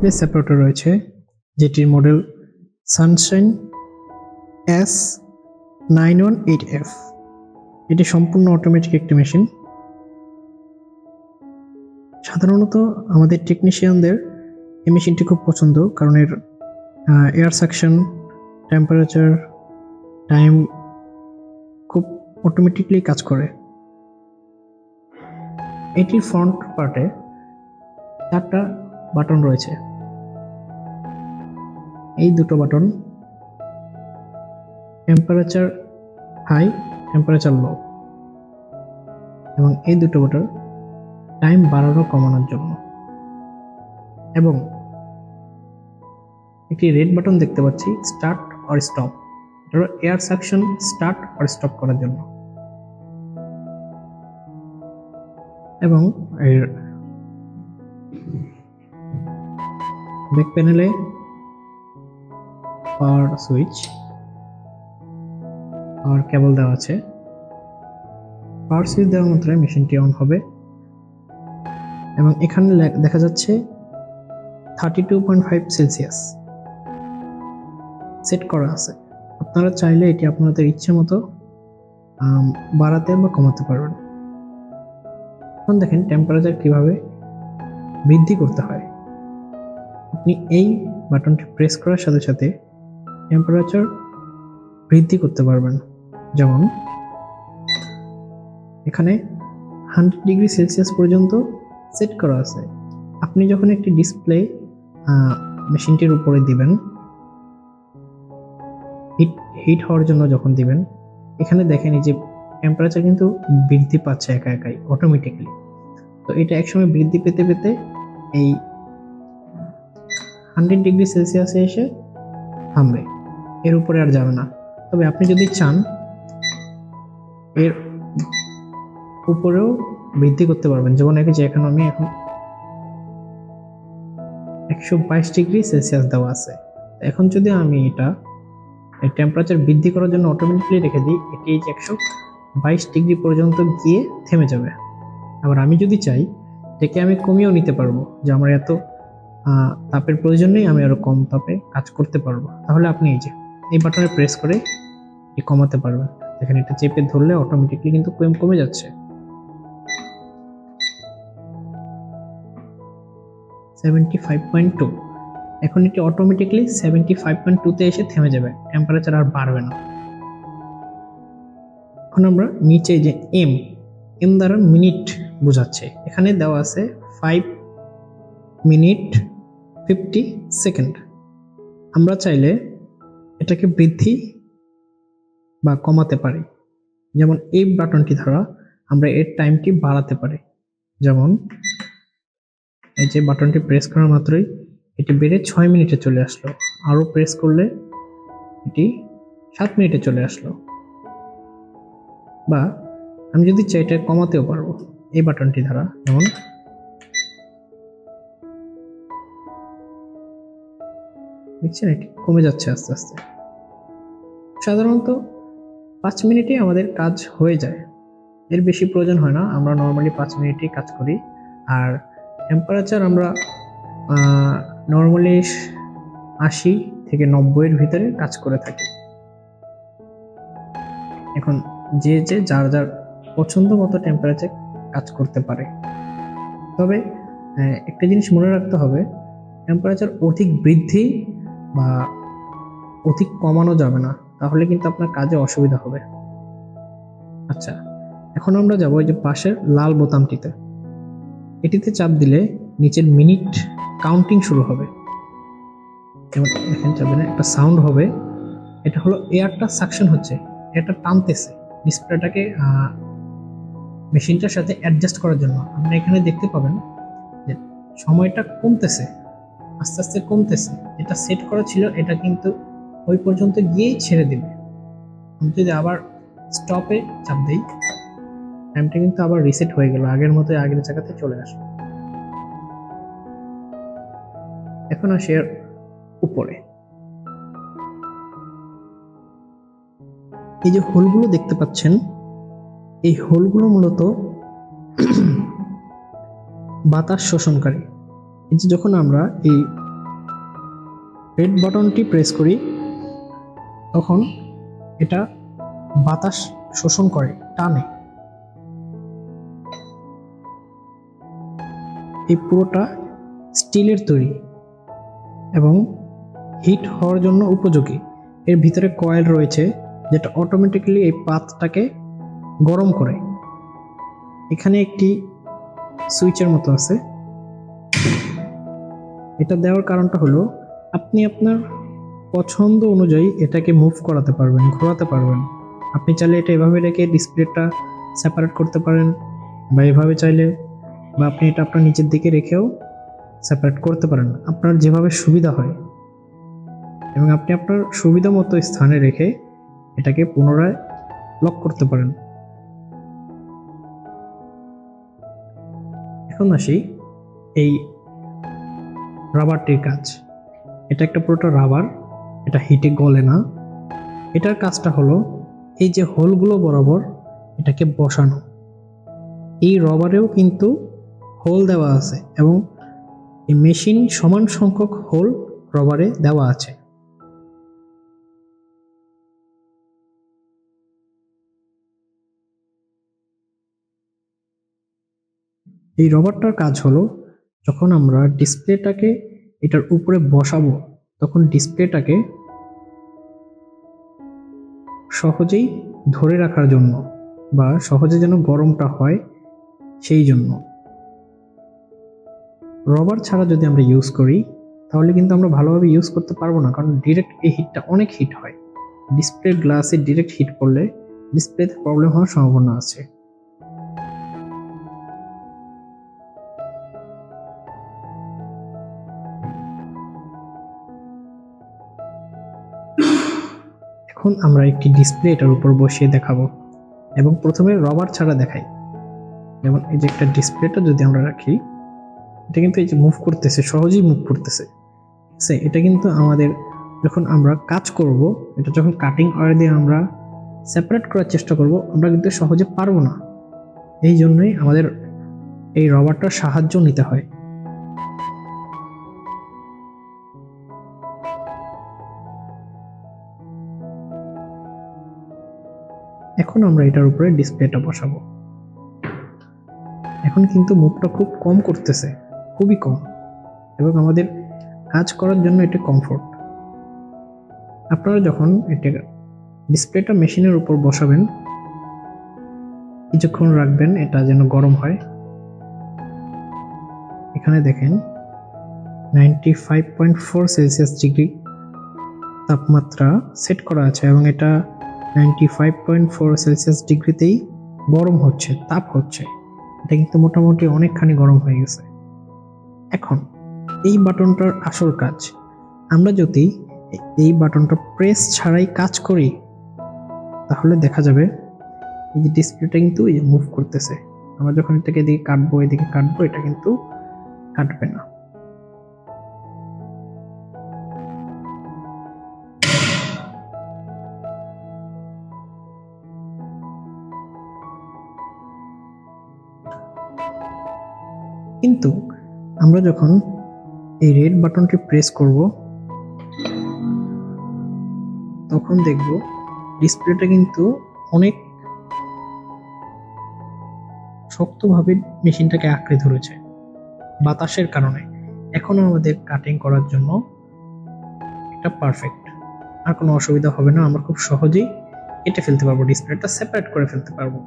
Display separator রয়েছে, যেটির model Sunshine S918F। এটি সম্পূর্ণ অটোমেটিক একটি মেশিন। সাধারণত আমাদের টেকনিশিয়ানদের এই মেশিনটি খুব পছন্দ, কারণ এর এয়ার সাকশন, টেম্পারেচার, টাইম খুব অটোমেটিকলি কাজ করে। এটির ফ্রন্ট পার্টে 4টা বাটন রয়েছে। এই দুটো বাটন টেম্পারেচার হাই, টেম্পারেচার লো, এবং এই দুটো বাটন টাইম বাড়ানো কমানোর জন্য। এবং একটি রেড বাটন দেখতে পাচ্ছি, স্টার্ট অর স্টপ, এটা হলো air suction start or stop করার জন্য। এবং এর ব্যাক প্যানেলে পাওয়ার সুইচ, পাওয়ার কেবল দেওয়া আছে। পাওয়ার সুইচ দেওয়া মাত্রই মেশিনটি অন হবে। এবং এখানে দেখা যাচ্ছে 32.5 সেলসিয়াস সেট করা আছে। আপনারা চাইলে এটি আপনাদের ইচ্ছে মতো বাড়াতে বা কমাতে পারবেন। এখন দেখেন টেম্পারেচার কিভাবে বৃদ্ধি করতে হয়। আপনি এই বাটনটি প্রেস করার সাথে সাথে টেম্পারেচার বৃদ্ধি করতে পারবেন। যেমন এখানে 100 ডিগ্রি সেলসিয়াস পর্যন্ত সেট করা আছে। আপনি যখন একটি ডিসপ্লে মেশিনটির উপরে দিবেন, হিট হওয়ার জন্য যখন দিবেন, এখানে দেখেন এই যে টেম্পারেচার কিন্তু বৃদ্ধি পাচ্ছে একা একাই অটোমেটিকলি। তো এটা একসময় বৃদ্ধি পেতে পেতে এই 100 ডিগ্রি সেলসিয়াসে এসে থামবে, এর উপরে আর যাবে না। তবে আপনি যদি চান এর উপরেও বৃদ্ধি করতে পারবেন। যেমন যে এখানে আমি এখন 122 ডিগ্রি সেলসিয়াস দেওয়া আছে। এখন যদি আমি এটা টেম্পারেচার বৃদ্ধি করার জন্য অটোমেটিকলি রেখে দিই, এটি 122 ডিগ্রি পর্যন্ত গিয়ে থেমে যাবে। আবার আমি যদি চাই এটাকে আমি কমিয়েও নিতে পারবো, যে আমার এত তাপের প্রয়োজন নেই, আমি আরো কম তাপে কাজ করতে পারবো। তাহলে আপনি এই বাটনে প্রেস করে কমাতে পারবেন। এখানে এটা চেপে ধরলে অটোমেটিকলি কিন্তু কমে যাচ্ছে। 75.2। এখন এটি অটোমেটিকলি 75.2 তে এসে থেমে যাবে, টেম্পারেচার আর বাড়বে না। এখন আমরা নিচে যে এম দ্বারা মিনিট বোঝাচ্ছে, এখানে দেওয়া আছে 5 মিনিট 50 সেকেন্ড। আমরা চাইলে এটাকে বৃদ্ধি বা কমাতে পারি। যেমন এই বাটনটি দ্বারা আমরা এর টাইমটি বাড়াতে পারি। যেমন এই যে বাটনটি প্রেস করা মাত্রই এটি বেড়ে 6 মিনিটে চলে আসলো, আরো প্রেস করলে এটি 7 মিনিটে চলে আসলো। বা আমি যদি চাই এটা কমাতেও পারবো এই বাটনটি দ্বারা। যেমন দেখছেন এটি কমে যাচ্ছে আস্তে আস্তে। সাধারণত 5 মিনিটে আমাদের কাজ হয়ে যায়, এর বেশি প্রয়োজন হয় না। আমরা নর্মালি 5 মিনিটেই কাজ করি। আর টেম্পারেচার আমরা নর্মালি 80 থেকে 90 এর ভিতরে কাজ করে থাকি। এখন যার যার পছন্দ মতো টেম্পারেচার কাজ করতে পারে। তবে একটা জিনিস মনে রাখতে হবে, টেম্পারেচার অধিক বৃদ্ধি বা অধিক কমানো যাবে না, তাহলে কিন্তু আপনার কাজে অসুবিধা হবে। আচ্ছা, এখন আমরা যাবো এই যে পাশের লাল বোতামটিতে। এটিতে চাপ দিলে নিচের মিনিট কাউন্টিং শুরু হবে। যেমন এখানে চাপ দিলে একটা সাউন্ড হবে, এটা হলো এয়ারটা সাকশন হচ্ছে, এটা টানতেছে ডিসপ্লেটাকে মেশিনটার সাথে অ্যাডজাস্ট করার জন্য। আপনি এখানে দেখতে পাবেন যে সময়টা কমতেছে, আস্তে আস্তে কমতেছে। এটা সেট করা ছিল, এটা কিন্তু ওই পর্যন্ত গিয়েই ছেড়ে দিবে। আমি যদি আবার স্টপে চাপ দিই, টাইমটা কিন্তু আবার রিসেট হয়ে গেল, আগের মতো আগের জায়গাতে চলে আসলো। এখন আসি এর উপরে, এই যে হোলগুলো দেখতে পাচ্ছেন, এই হোলগুলো মূলত বাতাস শোষণকারী। এই যে যখন আমরা এই রেড বাটনটি প্রেস করি তখন এটা বাতাস শোষণ করে, টানে। এই পুরোটা স্টিলের তৈরি এবং হিট হওয়ার জন্য উপযোগী। এর ভিতরে কয়েল রয়েছে যেটা অটোমেটিক্যালি এই পাতটাকে গরম করে। এখানে একটি সুইচের মতো আছে, এটা দেওয়ার কারণটা হলো আপনি আপনার পছন্দ অনুযায়ী এটাকে মুভ করাতে পারবেন, ঘোরাতে পারবেন। আপনি চাইলে এটা এভাবে রেখে ডিসপ্লেটা সেপারেট করতে পারেন, বা এভাবে চাইলে, বা আপনি এটা আপনার নিচের দিকে রেখেও সেপারেট করতে পারেন, আপনার যেভাবে সুবিধা হয়। এবং আপনি আপনার সুবিধা মতো স্থানে রেখে এটাকে পুনরায় লক করতে পারেন। এখন আসি এই রাবারটির কাজ। এটা একটা পুরোটা রাবার, এটা হিটে গলে না। এটার কাজটা হলো এই যে হোলগুলো বরাবর এটাকে বসানো। এই রবারেও কিন্তু হোল দেওয়া আছে এবং এই মেশিন সমান সংখ্যক হোল রবারে দেওয়া আছে। এই রবারটার কাজ হলো যখন আমরা ডিসপ্লেটাকে এটার উপরে বসাবো তখন ডিসপ্লেটাকে সহজেই ধরে রাখার জন্য, বা সহজে যেন গরমটা হয় সেই জন্য। রবার ছাড়া যদি আমরা ইউজ করি তাহলে কিন্তু আমরা ভালোভাবে ইউজ করতে পারবো না, কারণ ডিরেক্ট এই হিটটা অনেক হিট হয়। ডিসপ্লে গ্লাসে ডিরেক্ট হিট পড়লে ডিসপ্লেতে প্রবলেম হওয়ার সম্ভাবনা আছে। এখন আমরা একটি ডিসপ্লে এটার উপর বসিয়ে দেখাবো এবং প্রথমে রবার ছাড়া দেখাই। যেমন এই যে একটা ডিসপ্লেটা যদি আমরা রাখি, এটা কিন্তু এই যে মুভ করতেছে, সহজেই মুভ করতেছে। এটা কিন্তু আমাদের যখন আমরা কাজ করব, এটা যখন কাটিং ওয়্যার দিয়ে আমরা সেপারেট করার চেষ্টা করব, আমরা কিন্তু সহজে পারবো না। এই জন্যই আমাদের এই রবারটার সাহায্য নিতে হয়। এখন আমরা এটার উপরে ডিসপ্লেটা বসাবো। এখন কিন্তু মুভটা খুব কম করতেছে, খুবই কম, এবং আমাদের কাজ করার জন্য এটা কমফোর্ট। আপনারা যখন এটা ডিসপ্লেটা মেশিনের উপর বসাবেন, কিছুক্ষণ রাখবেন এটা যেন গরম হয়। এখানে দেখেন 95.4 সেলসিয়াস ডিগ্রি তাপমাত্রা সেট করা আছে এবং এটা 95.4 সেলসিয়াস ডিগ্রিতেই গরম হচ্ছে, তাপ হচ্ছে। এটা কিন্তু মোটামুটি অনেকখানি গরম হয়ে গেছে। এখন এই বাটনটার আসল কাজ, আমরা যদি এই বাটনটা প্রেস ছাড়াই কাজ করি তাহলে দেখা যাবে এই যে ডিসপ্লেটা কিন্তু মুভ করতেছে। আমরা যখন এটাকে এদিকে কাটবো, এদিকে কাটবো, এটা কিন্তু কাটবে না। কিন্তু আমরা যখন এই রেড বাটনটি প্রেস করব তখন দেখব ডিসপ্লেটা কিন্তু অনেক শক্তভাবে মেশিনটাকে আঁকড়ে ধরেছে বাতাসের কারণে। এখন আমাদের কাটিং করার জন্য এটা পারফেক্ট, আর কোনো অসুবিধা হবে না। আমরা খুব সহজেই কেটে ফেলতে পারবো, ডিসপ্লেটা সেপারেট করে ফেলতে পারবো।